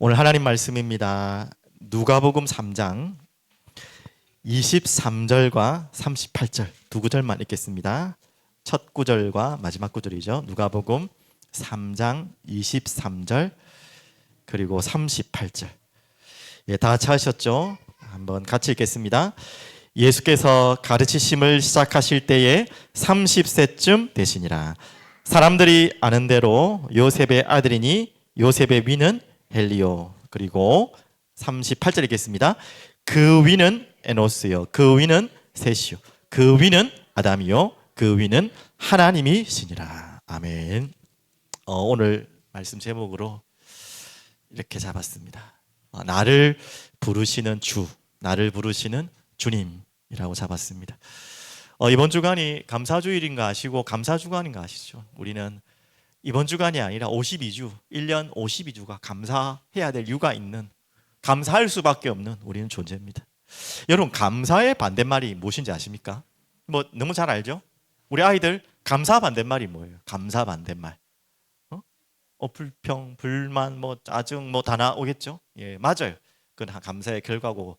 오늘 하나님 말씀입니다. 누가복음 3장 23절과 38절 두 구절만 읽겠습니다. 첫 구절과 마지막 구절이죠. 누가복음 3장 23절 그리고 38절. 다 찾으셨죠? 한번 같이 읽겠습니다. 예수께서 가르치심을 시작하실 때에 30세쯤 되시니라. 사람들이 아는 대로 요셉의 아들이니 요셉의 위는 헬리오. 그리고 38절 읽겠습니다. 그 위는 에노스요, 그 위는 셋이요, 그 위는 아담이요, 그 위는 하나님이시니라. 아멘. 오늘 말씀 제목으로 이렇게 잡았습니다. 나를 부르시는 주, 나를 부르시는 주님이라고 잡았습니다. 이번 주간이 감사주일인가 아시고 감사주간인가 아시죠? 우리는 이번 주간이 아니라 52주, 1년 52주가 감사해야 될 이유가 있는, 감사할 수밖에 없는 우리는 존재입니다. 여러분, 감사의 반대말이 무엇인지 아십니까? 너무 잘 알죠? 우리 아이들 감사 반대말이 뭐예요? 감사 반대말. 불평, 불만, 짜증 다 나오겠죠? 예, 맞아요. 그건 감사의 결과고,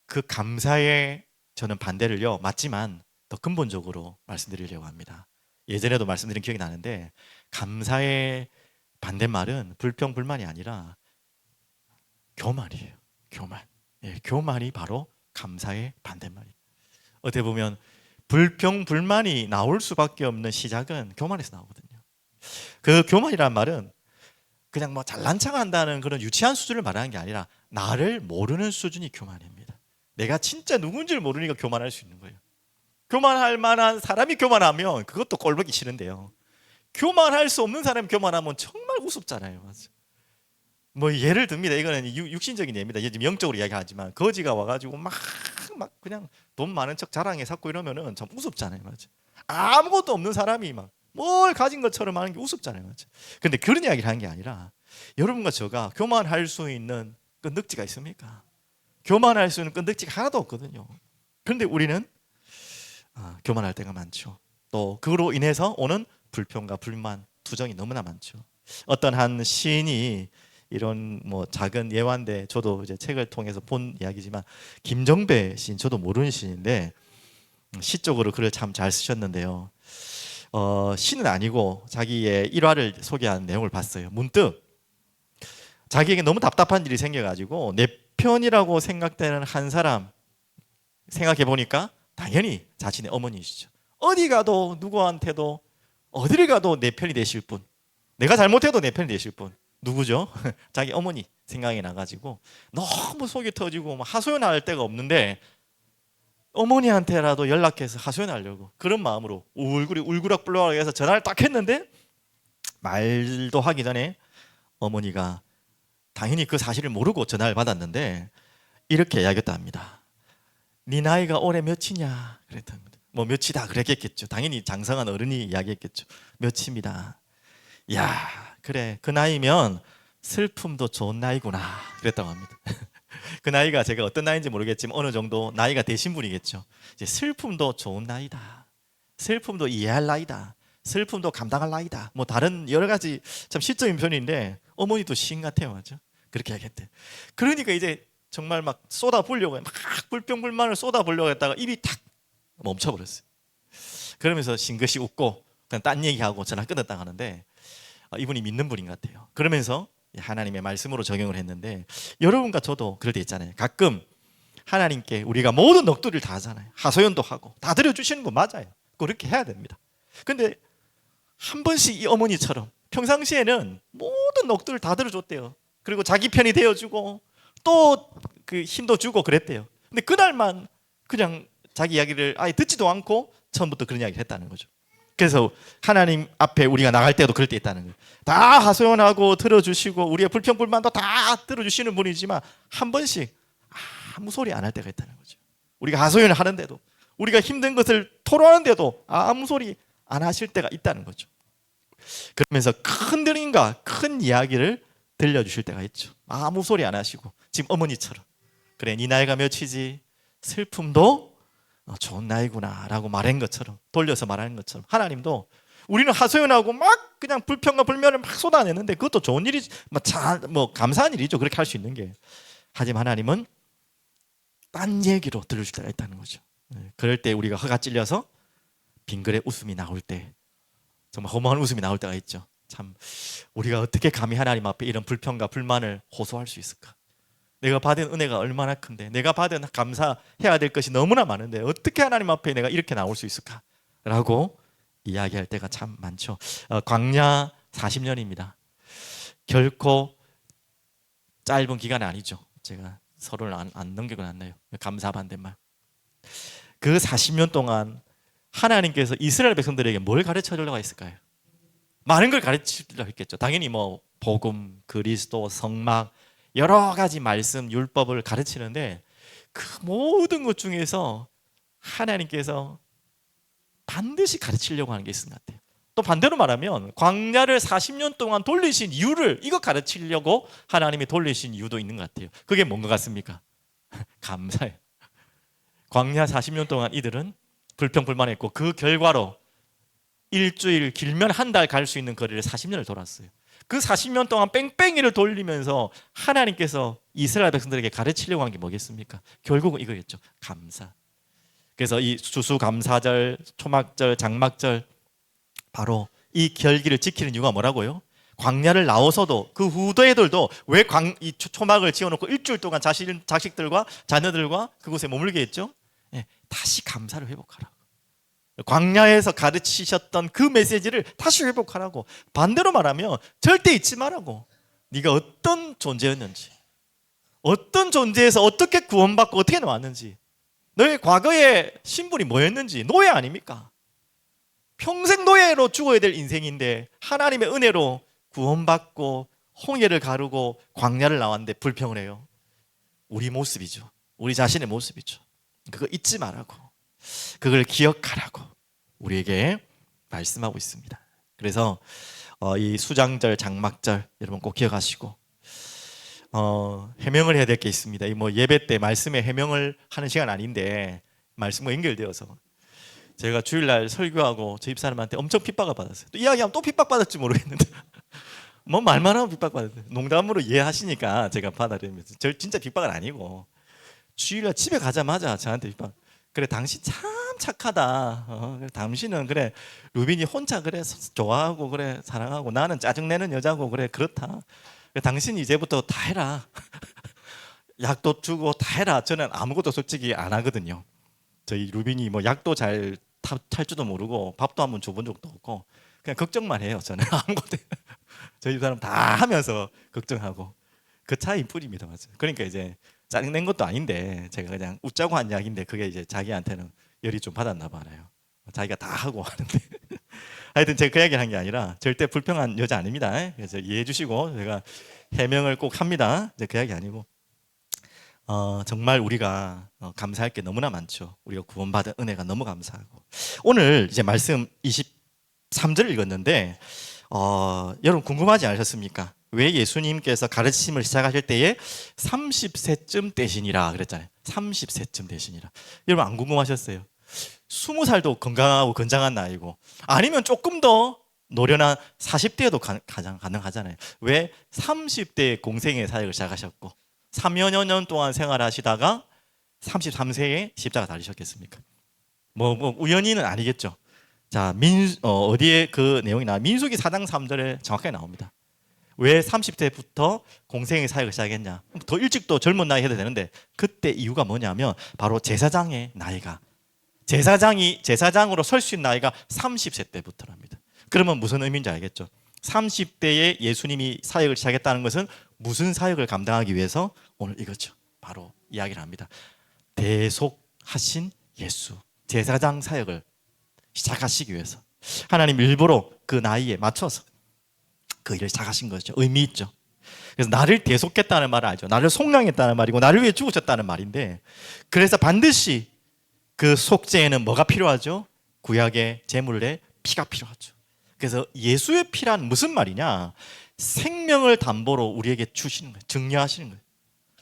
그 감사의 저는 반대를요, 맞지만 더 근본적으로 말씀드리려고 합니다. 예전에도 말씀드린 기억이 나는데, 감사의 반대말은 불평, 불만이 아니라 교만이에요. 교만. 예, 교만이 바로 감사의 반대말이에요. 어떻게 보면 불평, 불만이 나올 수밖에 없는 시작은 교만에서 나오거든요. 그 교만이란 말은 그냥 잘난 척한다는 그런 유치한 수준을 말하는 게 아니라 나를 모르는 수준이 교만입니다. 내가 진짜 누군지를 모르니까 교만할 수 있는 거예요. 교만할 만한 사람이 교만하면 그것도 꼴보기 싫은데요, 교만할 수 없는 사람이 교만하면 정말 우습잖아요. 맞아. 예를 듭니다. 이거는 육신적인 예입니다. 영적으로 이야기하지만 거지가 와가지고 막 그냥 돈 많은 척 자랑해 샀고 이러면은 참 우습잖아요. 맞아. 아무것도 없는 사람이 막 뭘 가진 것처럼 하는 게 우습잖아요. 맞아. 근데 그런 이야기를 하는 게 아니라, 여러분과 저가 교만할 수 있는 끈덕지가 있습니까? 교만할 수 있는 끈덕지가 하나도 없거든요. 그런데 우리는 교만할 때가 많죠. 또 그로 인해서 오는 불평과 불만, 투정이 너무나 많죠. 어떤 한 시인이 이런 작은 예화인데, 저도 이제 책을 통해서 본 이야기지만, 김정배 시인, 저도 모르는 시인인데 시적으로 글을 참 잘 쓰셨는데요. 시는 아니고 자기의 일화를 소개한 내용을 봤어요. 문득 자기에게 너무 답답한 일이 생겨가지고 내 편이라고 생각되는 한 사람 생각해 보니까 당연히 자신의 어머니이시죠. 어디 가도 누구한테도 어디를 가도 내 편이 되실 분, 내가 잘못해도 내 편이 되실 분, 누구죠? 자기 어머니 생각이 나가지고 너무 속이 터지고 하소연할 데가 없는데 어머니한테라도 연락해서 하소연하려고 그런 마음으로 울그락불그락 해서 전화를 딱 했는데, 말도 하기 전에 어머니가 당연히 그 사실을 모르고 전화를 받았는데 이렇게 이야기했다 합니다. 네 나이가 올해 몇이냐 그랬답니다. 몇이다 그랬겠죠. 당연히 장성한 어른이 이야기했겠죠. 몇입니다. 야, 그래, 그 나이면 슬픔도 좋은 나이구나 그랬다고 합니다. 그 나이가 제가 어떤 나이인지 모르겠지만 어느 정도 나이가 되신 분이겠죠. 이제 슬픔도 좋은 나이다, 슬픔도 이해할 나이다, 슬픔도 감당할 나이다, 다른 여러 가지 참 시적인 표현인데 어머니도 시인 같아요. 맞죠? 그렇게 하겠대. 그러니까 이제 정말 막 쏟아부으려고 막 불평불만을 쏟아부으려고 했다가 입이 탁 멈춰버렸어요. 그러면서 싱긋이 웃고 그냥 딴 얘기하고 전화 끊었다 하는데, 이분이 믿는 분인 것 같아요. 그러면서 하나님의 말씀으로 적용을 했는데, 여러분과 저도 그럴 때 있잖아요. 가끔 하나님께 우리가 모든 넋두리를 다 하잖아요. 하소연도 하고 다 들어주시는 거 맞아요. 그렇게 해야 됩니다. 근데 한 번씩 이 어머니처럼 평상시에는 모든 넋두리를 다 들어줬대요. 그리고 자기 편이 되어주고 또 그 힘도 주고 그랬대요. 근데 그날만 그냥 자기 이야기를 아예 듣지도 않고 처음부터 그런 이야기를 했다는 거죠. 그래서 하나님 앞에 우리가 나갈 때도 그럴 때 있다는 거예요. 다 하소연하고 들어주시고 우리의 불평불만도 다 들어주시는 분이지만 한 번씩 아무 소리 안 할 때가 있다는 거죠. 우리가 하소연을 하는데도, 우리가 힘든 것을 토로하는데도 아무 소리 안 하실 때가 있다는 거죠. 그러면서 큰 들인가 큰 이야기를 들려주실 때가 있죠. 아무 소리 안 하시고 지금 어머니처럼, 그래 네 나이가 몇이지, 슬픔도 좋은 나이구나 라고 말한 것처럼, 돌려서 말하는 것처럼 하나님도 우리는 하소연하고 막 그냥 불평과 불만을 막 쏟아내는데 그것도 좋은 일이지, 뭐 감사한 일이죠. 그렇게 할 수 있는 게. 하지만 하나님은 딴 얘기로 들을 때가 있다는 거죠. 그럴 때 우리가 허가 찔려서 빙그레 웃음이 나올 때, 정말 허무한 웃음이 나올 때가 있죠. 참, 우리가 어떻게 감히 하나님 앞에 이런 불평과 불만을 호소할 수 있을까? 내가 받은 은혜가 얼마나 큰데, 내가 받은 감사해야 될 것이 너무나 많은데 어떻게 하나님 앞에 내가 이렇게 나올 수 있을까? 라고 이야기할 때가 참 많죠. 광야 40년입니다. 결코 짧은 기간이 아니죠. 제가 서로를 안 넘기고 났네요. 감사 반대말. 그 40년 동안 하나님께서 이스라엘 백성들에게 뭘 가르쳐 주려고 했을까요? 많은 걸 가르치려고 했겠죠. 당연히 뭐 복음, 그리스도, 성막, 여러 가지 말씀, 율법을 가르치는데 그 모든 것 중에서 하나님께서 반드시 가르치려고 하는 게 있는 것 같아요. 또 반대로 말하면 광야를 40년 동안 돌리신 이유를 이거 가르치려고 하나님이 돌리신 이유도 있는 것 같아요. 그게 뭔 것 같습니까? 감사해요. 광야 40년 동안 이들은 불평불만했고 그 결과로 일주일, 길면 한 달 갈 수 있는 거리를 40년을 돌았어요. 그 40년 동안 뺑뺑이를 돌리면서 하나님께서 이스라엘 백성들에게 가르치려고 한 게 뭐겠습니까? 결국은 이거였죠. 감사. 그래서 이 추수감사절, 초막절, 장막절, 바로 이 결기를 지키는 이유가 뭐라고요? 광야를 나와서도 그 후대들도 왜 이 초막을 지어놓고 일주일 동안 자식들과 자녀들과 그곳에 머물게 했죠? 다시 감사를 회복하라고. 광야에서 가르치셨던 그 메시지를 다시 회복하라고. 반대로 말하면 절대 잊지 말라고. 네가 어떤 존재였는지, 어떤 존재에서 어떻게 구원받고 어떻게 나왔는지, 너의 과거의 신분이 뭐였는지. 노예 아닙니까? 평생 노예로 죽어야 될 인생인데 하나님의 은혜로 구원받고 홍해를 가르고 광야를 나왔는데 불평을 해요. 우리 모습이죠. 우리 자신의 모습이죠. 그거 잊지 말라고, 그걸 기억하라고 우리에게 말씀하고 있습니다. 그래서 이 수장절, 장막절 여러분 꼭 기억하시고 해명을 해야 될 게 있습니다. 이 뭐 예배 때 말씀에 해명을 하는 시간 아닌데 말씀과 연결되어서 제가 주일날 설교하고 저 집사람한테 엄청 핍박을 받았어요. 또 이야기하면 또 핍박받을지 모르겠는데 뭐 말만 하면 핍박받았어요. 농담으로 이해하시니까 제가 받아들이면서 진짜 핍박은 아니고 주일날 집에 가자마자 저한테 핍박. 그래 당신 참 착하다. 그래, 당신은 그래 루빈이 혼자 그래 좋아하고 그래 사랑하고 나는 짜증내는 여자고 그래 그렇다. 그래, 당신 이제부터 다 해라. 약도 주고 다 해라. 저는 아무것도 솔직히 안 하거든요. 저희 루빈이 뭐 약도 잘 탈 줄도 모르고 밥도 한번 줘본 적도 없고 그냥 걱정만 해요. 저는 아무것도 저희 사람 다 하면서 걱정하고 그 차이인 뿐입니다. 맞아요. 그러니까 이제 짜증낸 것도 아닌데 제가 그냥 웃자고 한 이야기인데 그게 이제 자기한테는 열이 좀 받았나 봐요. 자기가 다 하고 하는데 하여튼 제가 그 이야기를 한 게 아니라 절대 불평한 여자 아닙니다. 그래서 이해해 주시고 제가 해명을 꼭 합니다. 이제 그 이야기 아니고 정말 우리가 감사할 게 너무나 많죠. 우리가 구원받은 은혜가 너무 감사하고 오늘 이제 말씀 23절을 읽었는데 여러분 궁금하지 않으셨습니까? 왜 예수님께서 가르침을 시작하실 때에 30세쯤 되시니라 그랬잖아요. 30세쯤 되시니라. 여러분 안 궁금하셨어요? 20살도 건강하고 건장한 나이고 아니면 조금 더 노련한 40대에도 가장 가능하잖아요. 왜 30대에 공생의 사역을 시작하셨고 3여 년 동안 생활하시다가 33세에 십자가 달리셨겠습니까? 뭐 우연히는 아니겠죠. 자, 어디에 그 내용이 나와? 민수기 4장 3절에 정확하게 나옵니다. 왜 30대부터 공생의 사역을 시작했냐? 더 일찍도 젊은 나이 해도 되는데 그때 이유가 뭐냐면 바로 제사장의 나이가 제사장으로 설 수 있는 나이가 30세 때부터랍니다. 그러면 무슨 의미인지 알겠죠? 30대에 예수님이 사역을 시작했다는 것은 무슨 사역을 감당하기 위해서? 오늘 이거죠. 바로 이야기를 합니다. 대속하신 예수, 제사장 사역을 시작하시기 위해서 하나님 일부러 그 나이에 맞춰서 그 일을 시작하신 거죠. 의미 있죠. 그래서 나를 대속했다는 말을 알죠. 나를 속량했다는 말이고 나를 위해 죽으셨다는 말인데 그래서 반드시 그 속죄에는 뭐가 필요하죠? 구약의 제물의 피가 필요하죠. 그래서 예수의 피란 무슨 말이냐? 생명을 담보로 우리에게 주시는 거예요. 증여하시는 거예요.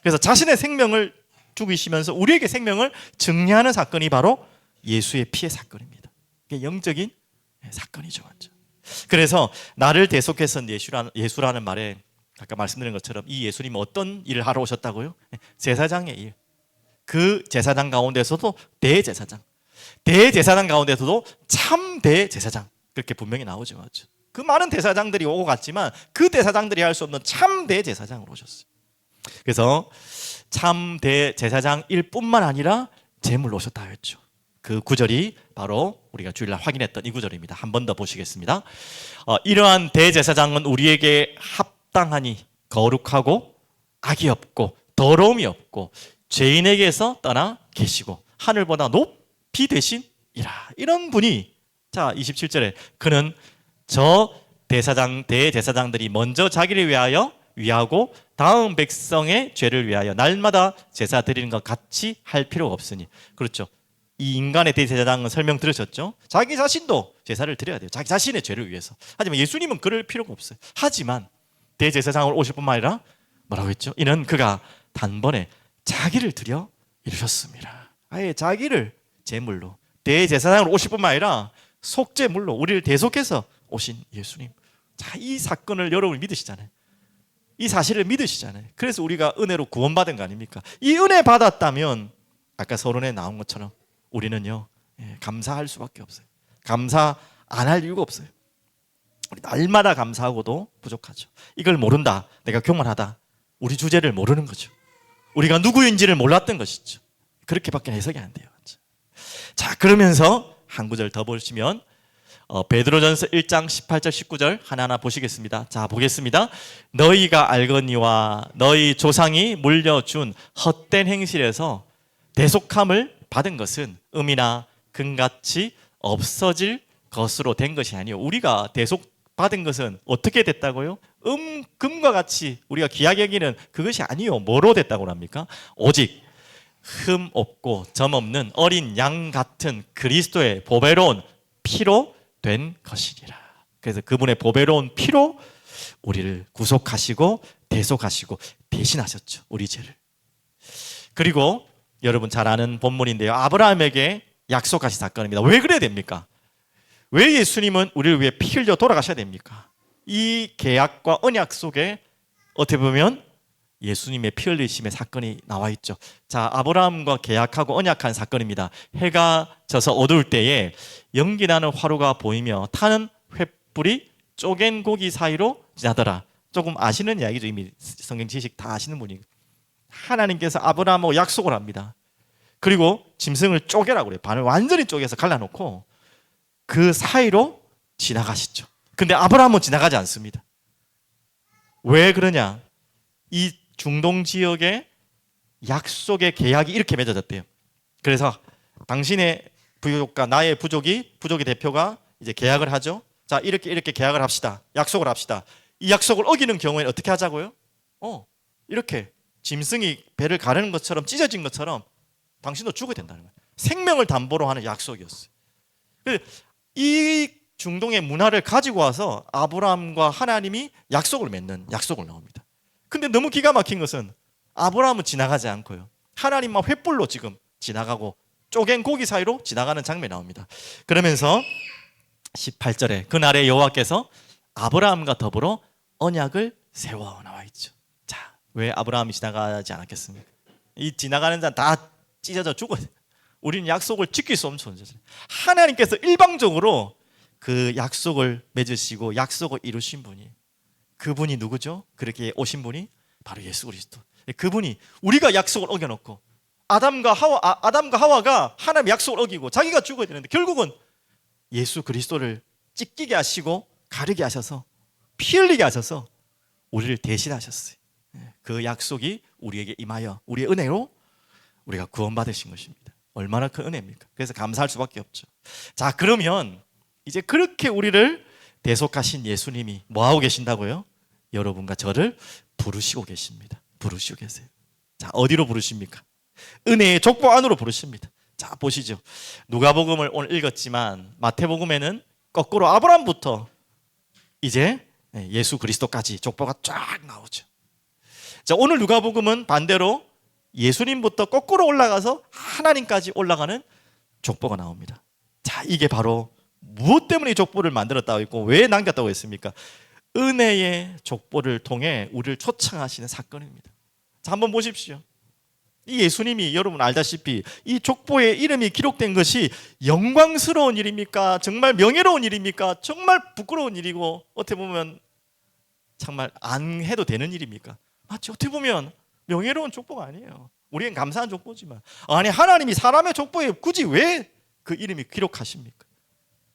그래서 자신의 생명을 죽이시면서 우리에게 생명을 증여하는 사건이 바로 예수의 피의 사건입니다. 이게 영적인 사건이죠. 완전. 그래서 나를 대속해선 예수라는 말에 아까 말씀드린 것처럼 이 예수님은 어떤 일을 하러 오셨다고요? 제사장의 일. 그 제사장 가운데서도 대제사장, 대제사장 가운데서도 참 대제사장, 그렇게 분명히 나오죠. 맞죠? 그 많은 대사장들이 오고 갔지만 그 대사장들이 할 수 없는 참 대제사장으로 오셨어요. 그래서 참 대제사장일 뿐만 아니라 제물로 오셨다 했죠. 그 구절이 바로 우리가 주일날 확인했던 이 구절입니다. 한 번 더 보시겠습니다. 이러한 대제사장은 우리에게 합당하니 거룩하고 악이 없고 더러움이 없고 죄인에게서 떠나 계시고 하늘보다 높이 되신이라. 이런 분이, 자 27절에 그는 저 대제사장들이 먼저 자기를 위하고 다음 백성의 죄를 위하여 날마다 제사 드리는 것 같이 할 필요가 없으니. 그렇죠. 이 인간의 대제사장은 설명 들으셨죠? 자기 자신도 제사를 드려야 돼요. 자기 자신의 죄를 위해서. 하지만 예수님은 그럴 필요가 없어요. 하지만 대제사장으로 오실 뿐만 아니라 뭐라고 했죠? 이는 그가 단번에 자기를 드려 이루셨습니다. 아예 자기를 제물로, 대제사장으로 오실 뿐만 아니라 속제물로 우리를 대속해서 오신 예수님. 자, 이 사건을 여러분이 믿으시잖아요. 이 사실을 믿으시잖아요. 그래서 우리가 은혜로 구원받은 거 아닙니까? 이 은혜 받았다면 아까 서론에 나온 것처럼 우리는요, 감사할 수밖에 없어요. 감사 안 할 이유가 없어요. 우리 날마다 감사하고도 부족하죠. 이걸 모른다, 내가 교만하다, 우리 주제를 모르는 거죠. 우리가 누구인지를 몰랐던 것이죠. 그렇게밖에 해석이 안 돼요. 자, 그러면서 한 구절 더 보시면 베드로전서 1장 18절 19절 하나하나 보시겠습니다. 자, 보겠습니다. 너희가 알거니와 너희 조상이 물려준 헛된 행실에서 대속함을 받은 것은 음이나 금같이 없어질 것으로 된 것이 아니요. 우리가 대속받은 것은 어떻게 됐다고요? 금과 같이 우리가 귀하게 여기는 그것이 아니요. 뭐로 됐다고 합니까? 오직 흠 없고 점 없는 어린 양 같은 그리스도의 보배로운 피로 된 것이니라. 그래서 그분의 보배로운 피로 우리를 구속하시고 대속하시고 대신하셨죠. 우리 죄를. 그리고 여러분 잘 아는 본문인데요, 아브라함에게 약속하신 사건입니다. 왜 그래야 됩니까? 왜 예수님은 우리를 위해 피 흘려 돌아가셔야 됩니까? 이 계약과 언약 속에 어떻게 보면 예수님의 피 흘리심의 사건이 나와 있죠. 자, 아브라함과 계약하고 언약한 사건입니다. 해가 져서 어두울 때에 연기나는 화로가 보이며 타는 횃불이 쪼갠 고기 사이로 지나더라. 조금 아시는 이야기죠. 이미 성경 지식 다 아시는 분이. 하나님께서 아브라함하고 약속을 합니다. 그리고 짐승을 쪼개라고 그래요. 반을 완전히 쪼개서 갈라놓고 그 사이로 지나가시죠. 근데 아브라함은 지나가지 않습니다. 왜 그러냐? 이 중동 지역의 약속의 계약이 이렇게 맺어졌대요. 그래서 당신의 부족과 나의 부족의 대표가 이제 계약을 하죠. 자, 이렇게 계약을 합시다. 약속을 합시다. 이 약속을 어기는 경우에는 어떻게 하자고요? 이렇게 짐승이 배를 가르는 것처럼 찢어진 것처럼 당신도 죽어야 된다는 거예요. 생명을 담보로 하는 약속이었어요. 이 중동의 문화를 가지고 와서 아브라함과 하나님이 약속을 맺는 약속을 나옵니다. 근데 너무 기가 막힌 것은 아브라함은 지나가지 않고요, 하나님만 횃불로 지금 지나가고 쪼갠 고기 사이로 지나가는 장면이 나옵니다. 그러면서 18절에 그날에 여호와께서 아브라함과 더불어 언약을 세워 나와 있죠. 자, 왜 아브라함이 지나가지 않았겠습니까? 이 지나가는 자는 다 찢어져 죽어야 돼요. 우리는 약속을 지킬 수 없는 존재죠. 하나님께서 일방적으로 그 약속을 맺으시고 약속을 이루신 분이, 그분이 누구죠? 그렇게 오신 분이 바로 예수 그리스도. 그분이 우리가 약속을 어겨놓고 아담과 하와가 하나님의 약속을 어기고 자기가 죽어야 되는데 결국은 예수 그리스도를 찢기게 하시고 가르게 하셔서 피 흘리게 하셔서 우리를 대신하셨어요. 그 약속이 우리에게 임하여 우리의 은혜로 우리가 구원받으신 것입니다. 얼마나 큰 은혜입니까? 그래서 감사할 수밖에 없죠. 자, 그러면 이제 그렇게 우리를 대속하신 예수님이 뭐하고 계신다고요? 여러분과 저를 부르시고 계십니다. 부르시고 계세요. 자, 어디로 부르십니까? 은혜의 족보 안으로 부르십니다. 자, 보시죠. 누가복음을 오늘 읽었지만 마태복음에는 거꾸로 아브라함부터 이제 예수 그리스도까지 족보가 쫙 나오죠. 자, 오늘 누가복음은 반대로 예수님부터 거꾸로 올라가서 하나님까지 올라가는 족보가 나옵니다. 자, 이게 바로 무엇 때문에 이 족보를 만들었다고 했고 왜 남겼다고 했습니까? 은혜의 족보를 통해 우리를 초청하시는 사건입니다. 자, 한번 보십시오. 이 예수님이 여러분 알다시피 이 족보에 이름이 기록된 것이 영광스러운 일입니까? 정말 명예로운 일입니까? 정말 부끄러운 일이고 어떻게 보면 정말 안 해도 되는 일입니까? 맞죠? 어떻게 보면 명예로운 족보가 아니에요. 우리는 감사한 족보지만 아니 하나님이 사람의 족보에 굳이 왜 그 이름이 기록하십니까?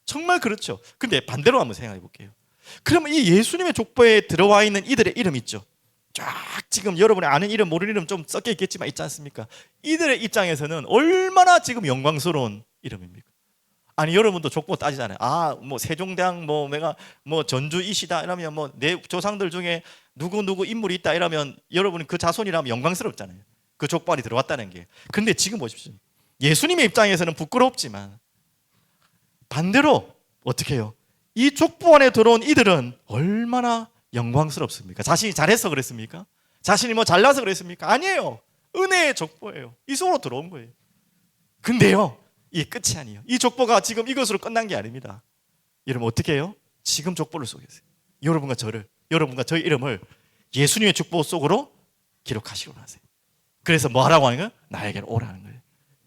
정말 그렇죠. 근데 반대로 한번 생각해 볼게요. 그러면 이 예수님의 족보에 들어와 있는 이들의 이름 있죠. 쫙 지금 여러분이 아는 이름 모르는 이름 좀 섞여 있겠지만 있지 않습니까? 이들의 입장에서는 얼마나 지금 영광스러운 이름입니까? 아니 여러분도 족보 따지잖아요. 아, 뭐 세종대왕 뭐 내가 뭐 전주 이시다 이러면 뭐 내 조상들 중에 누구 인물이 있다 이러면 여러분이 그 자손이라면 영광스럽잖아요. 그 족보 안에 들어왔다는 게. 근데 지금 보십시오. 예수님의 입장에서는 부끄럽지만 반대로 어떻게 해요? 이 족보 안에 들어온 이들은 얼마나 영광스럽습니까? 자신이 잘해서 그랬습니까? 자신이 뭐 잘나서 그랬습니까? 아니에요. 은혜의 족보예요. 이 속으로 들어온 거예요. 근데요, 이게 끝이 아니에요. 이 족보가 지금 이것으로 끝난 게 아닙니다. 여러분 어떻게 해요? 지금 족보를 속에서 여러분과 저희 이름을 예수님의 족보 속으로 기록하시고 나세요. 그래서 뭐 하라고 하는 거예요? 나에게로 오라는 거예요.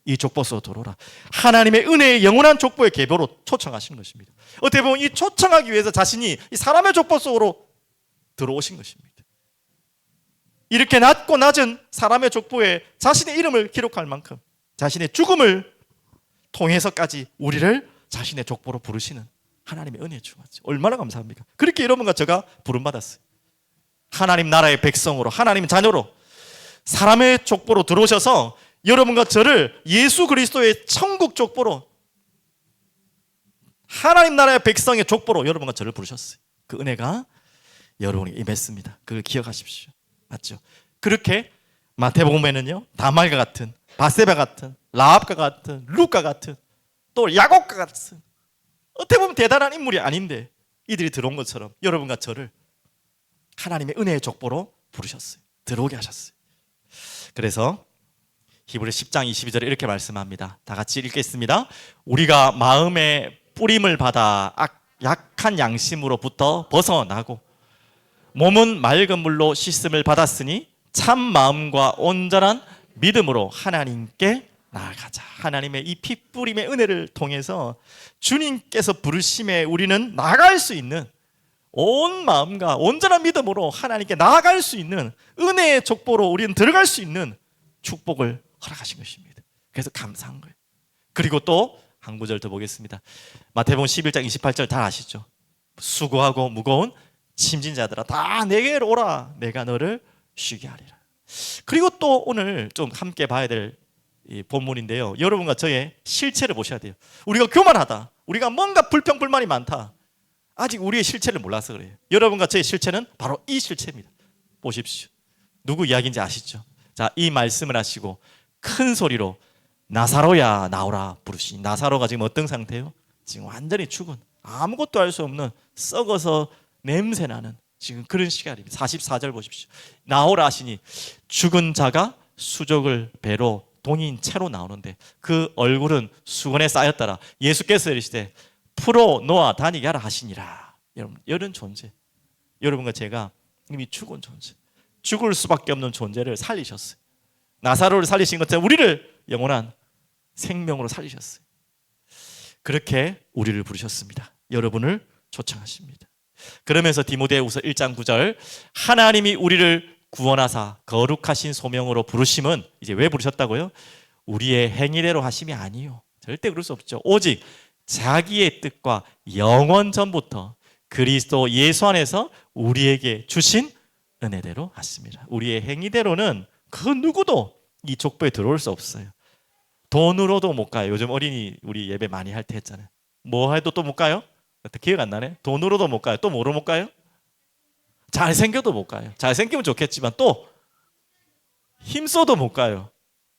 이 족보 속으로 들어오라. 하나님의 은혜의 영원한 족보의 계보로 초청하시는 것입니다. 어떻게 보면 이 초청하기 위해서 자신이 이 사람의 족보 속으로 들어오신 것입니다. 이렇게 낮고 낮은 사람의 족보에 자신의 이름을 기록할 만큼 자신의 죽음을 통해서까지 우리를 자신의 족보로 부르시는 하나님의 은혜에 주었죠. 얼마나 감사합니까? 그렇게 여러분과 제가 부름받았어요. 하나님 나라의 백성으로, 하나님 자녀로 사람의 족보로 들어오셔서 여러분과 저를 예수 그리스도의 천국 족보로, 하나님 나라의 백성의 족보로 여러분과 저를 부르셨어요. 그 은혜가 여러분에게 임했습니다. 그걸 기억하십시오. 맞죠? 그렇게 마태복음에는요, 다말과 같은, 바세바 같은, 라합과 같은, 룻과 같은, 또 야곱과 같은 어떻게 보면 대단한 인물이 아닌데 이들이 들어온 것처럼 여러분과 저를 하나님의 은혜의 족보로 부르셨어요. 들어오게 하셨어요. 그래서 히브리 10장 22절에 이렇게 말씀합니다. 다 같이 읽겠습니다. 우리가 마음의 뿌림을 받아 약한 양심으로부터 벗어나고 몸은 맑은 물로 씻음을 받았으니 참 마음과 온전한 믿음으로 하나님께 나아가자. 하나님의 이 핏뿌림의 은혜를 통해서 주님께서 부르심에 우리는 나아갈 수 있는, 온 마음과 온전한 믿음으로 하나님께 나아갈 수 있는 은혜의 족보로 우리는 들어갈 수 있는 축복을 허락하신 것입니다. 그래서 감사한 거예요. 그리고 또 한 구절 더 보겠습니다. 마태복음 11장 28절 다 아시죠? 수고하고 무거운 짐진 자들아 다 내게로 오라. 내가 너를 쉬게 하리라. 그리고 또 오늘 좀 함께 봐야 될 이 본문인데요. 여러분과 저의 실체를 보셔야 돼요. 우리가 교만하다. 우리가 뭔가 불평불만이 많다. 아직 우리의 실체를 몰라서 그래요. 여러분과 저의 실체는 바로 이 실체입니다. 보십시오. 누구 이야기인지 아시죠? 자, 이 말씀을 하시고 큰 소리로 나사로야 나오라 부르시니, 나사로가 지금 어떤 상태예요? 지금 완전히 죽은, 아무것도 할 수 없는 썩어서 냄새나는 지금 그런 시간입니다. 44절 보십시오. 나오라 하시니 죽은 자가 수족을 배로 동인 채로 나오는데 그 얼굴은 수건에 쌓였더라. 예수께서 이르시되 풀어 놓아 다니게 하라 하시니라. 여러분, 이런 존재, 여러분과 제가 이미 죽은 존재, 죽을 수밖에 없는 존재를 살리셨어요. 나사로를 살리신 것처럼 우리를 영원한 생명으로 살리셨어요. 그렇게 우리를 부르셨습니다. 여러분을 초청하십니다. 그러면서 디모데후서 1장 9절 하나님이 우리를 구원하사 거룩하신 소명으로 부르심은 이제 왜 부르셨다고요? 우리의 행위대로 하심이 아니요. 절대 그럴 수 없죠. 오직 자기의 뜻과 영원 전부터 그리스도 예수 안에서 우리에게 주신 은혜대로 하십니다. 우리의 행위대로는 그 누구도 이 족보에 들어올 수 없어요. 돈으로도 못 가요. 요즘 어린이 우리 예배 많이 할 때 했잖아요. 뭐 해도 또 못 가요? 기억 안 나네. 돈으로도 못 가요. 또 뭐로 못 가요? 잘생겨도 못 가요. 잘생기면 좋겠지만 또 힘써도 못 가요.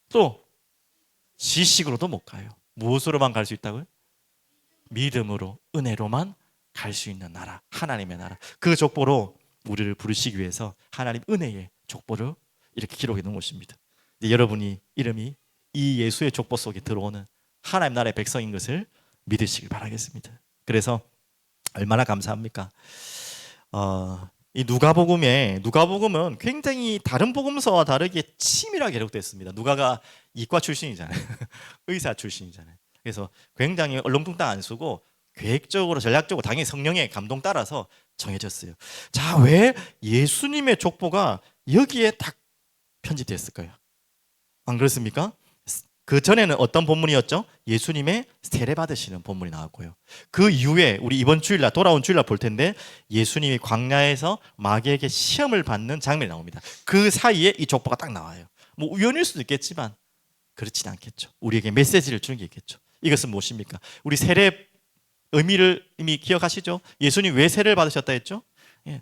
또 지식으로도 못 가요. 무엇으로만 갈 수 있다고요? 믿음으로, 은혜로만 갈 수 있는 나라, 하나님의 나라. 그 족보로 우리를 부르시기 위해서 하나님 은혜의 족보를 이렇게 기록해 놓은 것입니다. 여러분이 이름이 이 예수의 족보 속에 들어오는 하나님 나라의 백성인 것을 믿으시길 바라겠습니다. 그래서 얼마나 감사합니까? 이 누가복음은 굉장히 다른 복음서와 다르게 치밀하게 기록됐습니다. 누가가 이과 출신이잖아요. 의사 출신이잖아요. 그래서 굉장히 얼렁뚱땅 안 쓰고 계획적으로 전략적으로 당연히 성령의 감동 따라서 정해졌어요. 자, 왜 예수님의 족보가 여기에 딱 편집됐을까요? 안 그렇습니까? 그 전에는 어떤 본문이었죠? 예수님의 세례 받으시는 본문이 나왔고요. 그 이후에 우리 이번 주일날 돌아온 주일날 볼 텐데 예수님이 광야에서 마귀에게 시험을 받는 장면이 나옵니다. 그 사이에 이 족보가 딱 나와요. 뭐 우연일 수도 있겠지만 그렇진 않겠죠. 우리에게 메시지를 주는 게 있겠죠. 이것은 무엇입니까? 우리 세례 의미를 이미 기억하시죠? 예수님 왜 세례를 받으셨다 했죠?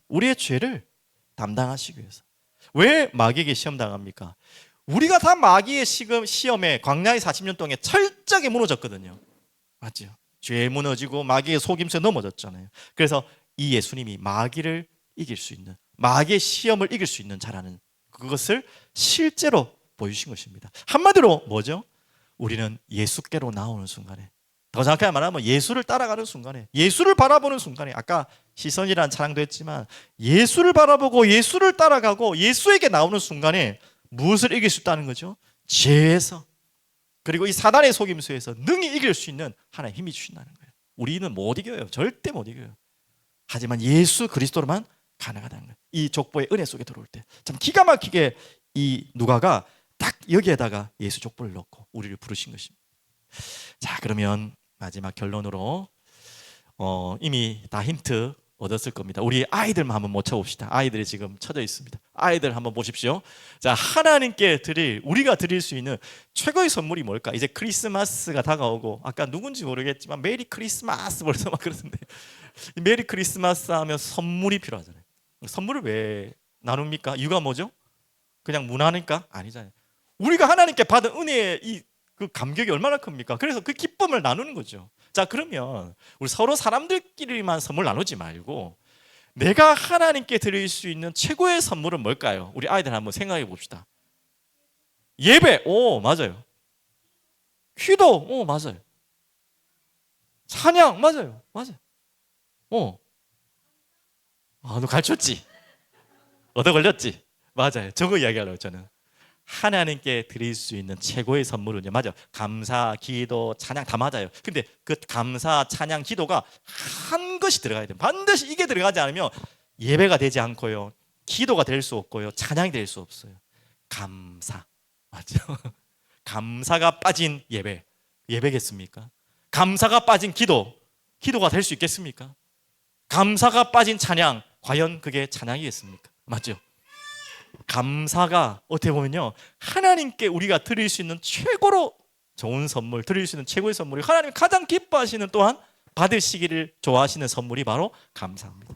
우리의 죄를 담당하시기 위해서. 왜 마귀에게 시험 당합니까? 우리가 다 마귀의 시험에 광야의 40년 동안에 철저하게 무너졌거든요. 맞죠? 죄에 무너지고 마귀의 속임수에 넘어졌잖아요. 그래서 이 예수님이 마귀를 이길 수 있는, 마귀의 시험을 이길 수 있는 자라는 그것을 실제로 보여주신 것입니다. 한마디로 뭐죠? 우리는 예수께로 나오는 순간에, 더 정확하게 말하면 예수를 따라가는 순간에, 예수를 바라보는 순간에, 아까 시선이라는 찬양도 했지만 예수를 바라보고 예수를 따라가고 예수에게 나오는 순간에 무엇을 이길 수 있다는 거죠? 죄에서, 그리고 이 사단의 속임수에서 능히 이길 수 있는 하나님의 힘이 주신다는 거예요. 우리는 못 이겨요. 절대 못 이겨요. 하지만 예수 그리스도로만 가능하다는 거예요. 이 족보의 은혜 속에 들어올 때 참 기가 막히게 이 누가가 딱 여기에다가 예수 족보를 넣고 우리를 부르신 것입니다. 자, 그러면 마지막 결론으로 이미 다 힌트 얻었을 겁니다. 우리 아이들만 한번 모셔봅시다. 아이들이 지금 쳐져 있습니다. 아이들 한번 보십시오. 자, 하나님께 우리가 드릴 수 있는 최고의 선물이 뭘까? 이제 크리스마스가 다가오고, 아까 누군지 모르겠지만 메리 크리스마스 벌써 막 그러던데, 메리 크리스마스 하면 선물이 필요하잖아요. 선물을 왜 나눕니까? 이유가 뭐죠? 그냥 문화니까? 아니잖아요. 우리가 하나님께 받은 은혜의 그 감격이 얼마나 큽니까? 그래서 그 기쁨을 나누는 거죠. 자, 그러면 우리 서로 사람들끼리만 선물 나누지 말고 내가 하나님께 드릴 수 있는 최고의 선물은 뭘까요? 우리 아이들 한번 생각해 봅시다. 예배, 오 맞아요. 기도, 오 맞아요. 찬양, 맞아요. 너 가르쳤지? 얻어 걸렸지? 맞아요. 저거 이야기하려고 저는. 하나님께 드릴 수 있는 최고의 선물은요, 맞아요. 감사, 기도, 찬양 다 맞아요. 근데 그 감사, 찬양, 기도가 한 것이 들어가야 돼요. 반드시 이게 들어가지 않으면 예배가 되지 않고요, 기도가 될 수 없고요, 찬양이 될 수 없어요. 감사, 맞죠? 감사가 빠진 예배겠습니까? 감사가 빠진 기도가 될 수 있겠습니까? 감사가 빠진 찬양, 과연 그게 찬양이겠습니까? 맞죠? 감사가 어떻게 보면요, 하나님께 우리가 드릴 수 있는 최고로 좋은 선물, 드릴 수 있는 최고의 선물이, 하나님이 가장 기뻐하시는, 또한 받으시기를 좋아하시는 선물이 바로 감사입니다.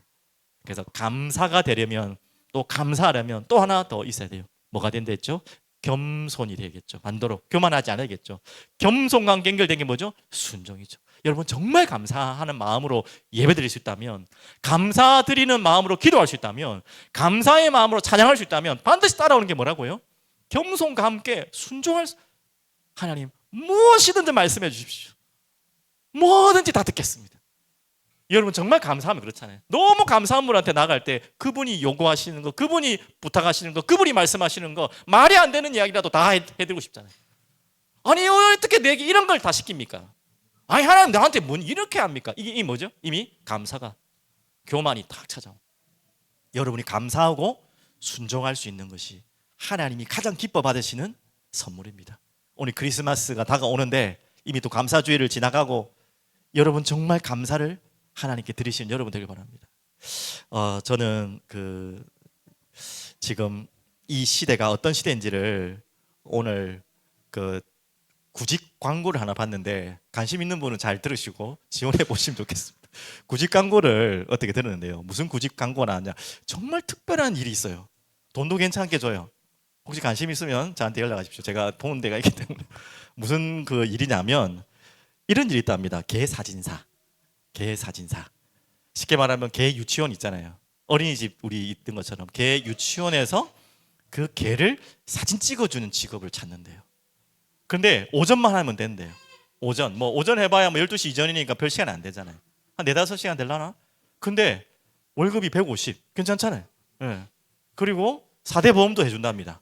그래서 감사가 되려면, 또 감사하려면 또 하나 더 있어야 돼요. 뭐가 된다 했죠? 겸손이 되겠죠. 반대로 교만하지 않아야겠죠. 겸손과 연결된 게 뭐죠? 순종이죠. 여러분, 정말 감사하는 마음으로 예배드릴 수 있다면, 감사드리는 마음으로 기도할 수 있다면, 감사의 마음으로 찬양할 수 있다면 반드시 따라오는 게 뭐라고요? 겸손과 함께 순종할 하나님, 무엇이든지 말씀해 주십시오. 뭐든지 다 듣겠습니다. 여러분, 정말 감사하면 그렇잖아요. 너무 감사한 분한테 나갈 때 그분이 요구하시는 거, 그분이 부탁하시는 거, 그분이 말씀하시는 거, 말이 안 되는 이야기라도 다 해드리고 싶잖아요. 아니, 어떻게 내게 이런 걸 다 시킵니까? 아니, 하나님 나한테 뭐 이렇게 합니까? 이게 뭐죠? 이미 감사가, 교만이 딱 찾아오. 여러분이 감사하고 순종할 수 있는 것이 하나님이 가장 기뻐 받으시는 선물입니다. 오늘 크리스마스가 다가오는데 이미 또 감사주의를 지나가고, 여러분 정말 감사를 하나님께 드리시는 여러분 되길 바랍니다. 저는 지금 이 시대가 어떤 시대인지를 오늘 구직 광고를 하나 봤는데, 관심 있는 분은 잘 들으시고 지원해 보시면 좋겠습니다. 구직 광고를 어떻게 들었는데요, 무슨 구직 광고가 나왔냐, 정말 특별한 일이 있어요. 돈도 괜찮게 줘요. 혹시 관심 있으면 저한테 연락하십시오. 제가 보는 데가 있기 때문에. 무슨 일이냐면, 이런 일이 있답니다. 개 사진사. 쉽게 말하면 개 유치원 있잖아요. 어린이집 우리 있던 것처럼 개 유치원에서 그 개를 사진 찍어주는 직업을 찾는데요. 그런데 오전만 하면 된대요. 오전 해봐야 12시 이전이니까 별 시간 안 되잖아요. 한 4-5시간 되려나? 근데 월급이 150 괜찮잖아요. 예. 그리고 4대 보험도 해준답니다.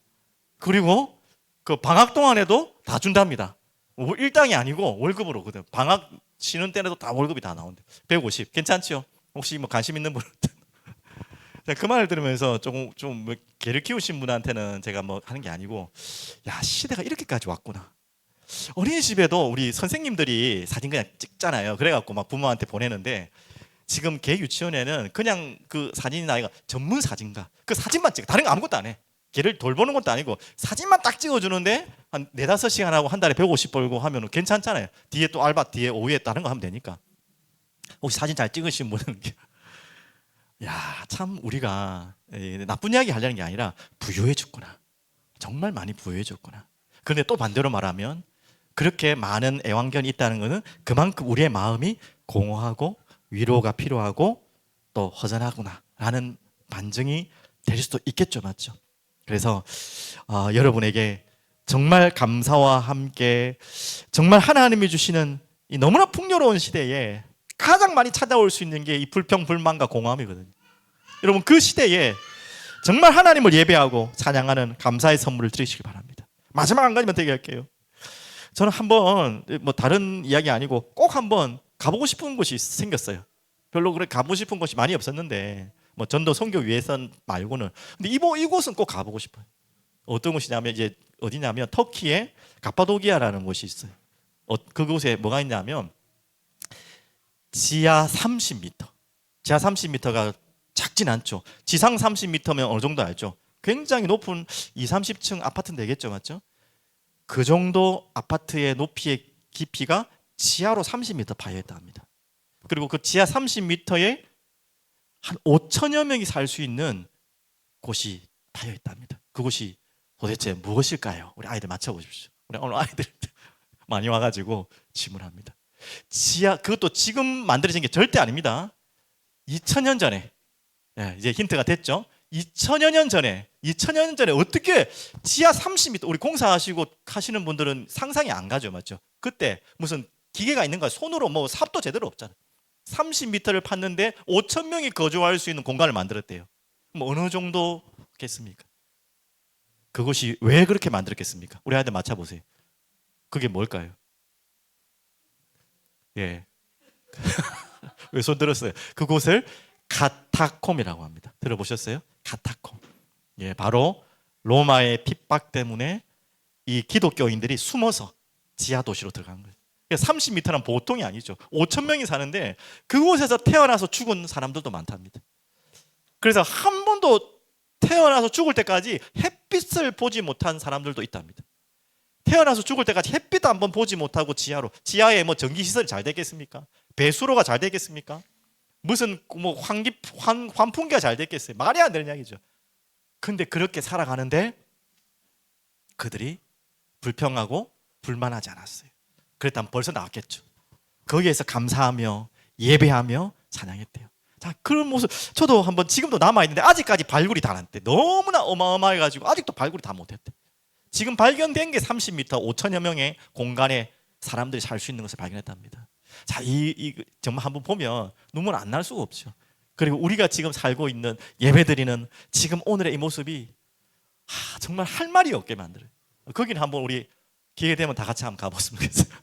그리고 그 방학 동안에도 다 준답니다. 뭐 일당이 아니고 월급으로 그대로 방학 쉬는 때에도 다 월급이 다 나온대. 150 괜찮죠? 혹시 뭐 관심 있는 분은 그 말을 들으면서 조금 좀 개를 키우신 분한테는 제가 뭐 하는 게 아니고, 야, 시대가 이렇게까지 왔구나. 어린이집에도 우리 선생님들이 사진 그냥 찍잖아요. 그래갖고 막 부모한테 보내는데, 지금 개 유치원에는 그냥 그 사진이나 아이가 전문 사진가, 그 사진만 찍어. 다른 거 아무것도 안 해. 개를 돌보는 것도 아니고 사진만 딱 찍어주는데 한 4-5시간 하고 한 달에 150 벌고 하면 괜찮잖아요. 뒤에 또 알바 뒤에 오후에 다른 거 하면 되니까. 혹시 사진 잘 찍으신 분은 야, 참 우리가 나쁜 이야기 하려는 게 아니라 부유해 졌구나. 정말 많이 부유해 졌구나. 그런데 또 반대로 말하면 그렇게 많은 애완견이 있다는 것은 그만큼 우리의 마음이 공허하고 위로가 필요하고 또 허전하구나 라는 반증이 될 수도 있겠죠. 맞죠? 그래서 여러분에게 정말 감사와 함께 정말 하나님이 주시는 이 너무나 풍요로운 시대에 가장 많이 찾아올 수 있는 게 이 불평, 불만과 공허함이거든요. 여러분, 그 시대에 정말 하나님을 예배하고 찬양하는 감사의 선물을 드리시기 바랍니다. 마지막 한 가지만 얘기할게요. 저는 한번 뭐 다른 이야기 아니고 꼭 한번 가보고 싶은 곳이 생겼어요. 별로 그렇게 가보고 싶은 곳이 많이 없었는데 뭐 전도 선교 위해서 말고는. 근데 이곳은 꼭 가보고 싶어요. 어떤 곳이냐면 이제 어디냐면 터키의 가파도기아라는 곳이 있어요. 그곳에 뭐가 있냐면 지하 30m. 지하 30m가 작진 않죠. 지상 30m면 어느 정도 알죠? 굉장히 높은 20-30층 아파트는 되겠죠. 맞죠? 그 정도 아파트의 높이의 깊이가 지하로 30m 파여있다 합니다. 그리고 그 지하 30m에 한 5천여 명이 살 수 있는 곳이 파여있다 합니다. 그곳이 도대체 무엇일까요? 우리 아이들 맞춰보십시오. 우리 오늘 아이들 많이 와가지고 질문합니다. 그것도 지금 만들어진 게 절대 아닙니다. 2000년 전에, 이제 힌트가 됐죠? 2000여 년 전에 어떻게 지하 30m, 우리 공사하시고 하시는 분들은 상상이 안 가죠. 맞죠? 그때 무슨 기계가 있는가? 손으로 뭐 삽도 제대로 없잖아요. 30m를 팠는데 5천 명이 거주할 수 있는 공간을 만들었대요. 뭐 어느 정도겠습니까? 그것이 왜 그렇게 만들었겠습니까? 우리 아이들 맞춰보세요. 그게 뭘까요? 예. 왜 손 들었어요? 그곳을 카타콤이라고 합니다. 들어보셨어요? 카타콤. 예, 바로 로마의 핍박 때문에 이 기독교인들이 숨어서 지하 도시로 들어간 거예요. 30m는 보통이 아니죠. 5천 명이 사는데 그곳에서 태어나서 죽은 사람들도 많답니다. 그래서 한 번도 태어나서 죽을 때까지 햇빛을 보지 못한 사람들도 있답니다. 태어나서 죽을 때까지 햇빛도 한번 보지 못하고 지하에 뭐 전기시설이 잘 되겠습니까? 배수로가 잘 되겠습니까? 무슨 뭐 환풍기가 잘 되겠어요? 말이 안 되는 이야기죠. 근데 그렇게 살아가는데 그들이 불평하고 불만하지 않았어요. 그랬다면 벌써 나왔겠죠. 거기에서 감사하며 예배하며 찬양했대요. 자, 그런 모습 저도 한번 지금도 남아있는데 아직까지 발굴이 다 안 됐대. 너무나 어마어마해가지고 아직도 발굴이 다 못했대. 지금 발견된 게 30m 5천여 명의 공간에 사람들이 살 수 있는 것을 발견했답니다. 자, 정말 한번 보면 눈물 안 날 수가 없죠. 그리고 우리가 지금 살고 있는 예배드리는 지금 오늘의 이 모습이 정말 할 말이 없게 만들어요. 거기는 한번 우리 기회 되면 다 같이 한번 가봤으면 좋겠어요.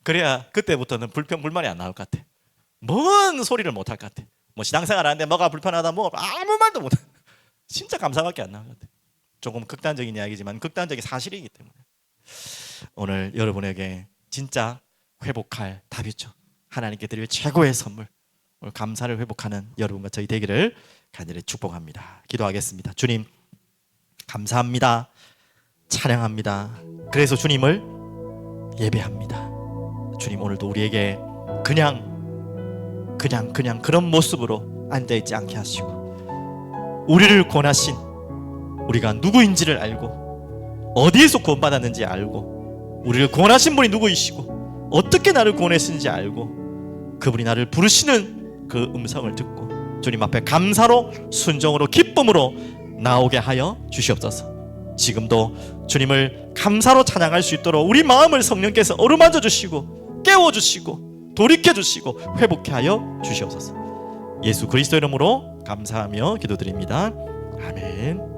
그래야 그때부터는 불평 불만이 안 나올 것 같아. 뭔 소리를 못 할 것 같아. 뭐 신앙생활 하는데 뭐가 불편하다 뭐 아무 말도 못 해. 진짜 감사밖에 안 나올 것 같아. 조금 극단적인 이야기지만 극단적인 사실이기 때문에 오늘 여러분에게 진짜 회복할 답이 있죠. 하나님께 드릴 최고의 선물, 오늘 감사를 회복하는 여러분과 저희 되기를 간절히 축복합니다. 기도하겠습니다. 주님, 감사합니다. 찬양합니다. 그래서 주님을 예배합니다. 주님, 오늘도 우리에게 그냥 그런 모습으로 앉아있지 않게 하시고 우리를 권하신, 우리가 누구인지를 알고 어디에서 구원받았는지 알고 우리를 구원하신 분이 누구이시고 어떻게 나를 구원했는지 알고 그분이 나를 부르시는 그 음성을 듣고 주님 앞에 감사로 순종으로 기쁨으로 나오게 하여 주시옵소서. 지금도 주님을 감사로 찬양할 수 있도록 우리 마음을 성령께서 어루만져 주시고 깨워주시고 돌이켜 주시고 회복케 하여 주시옵소서. 예수 그리스도 이름으로 감사하며 기도드립니다. 아멘.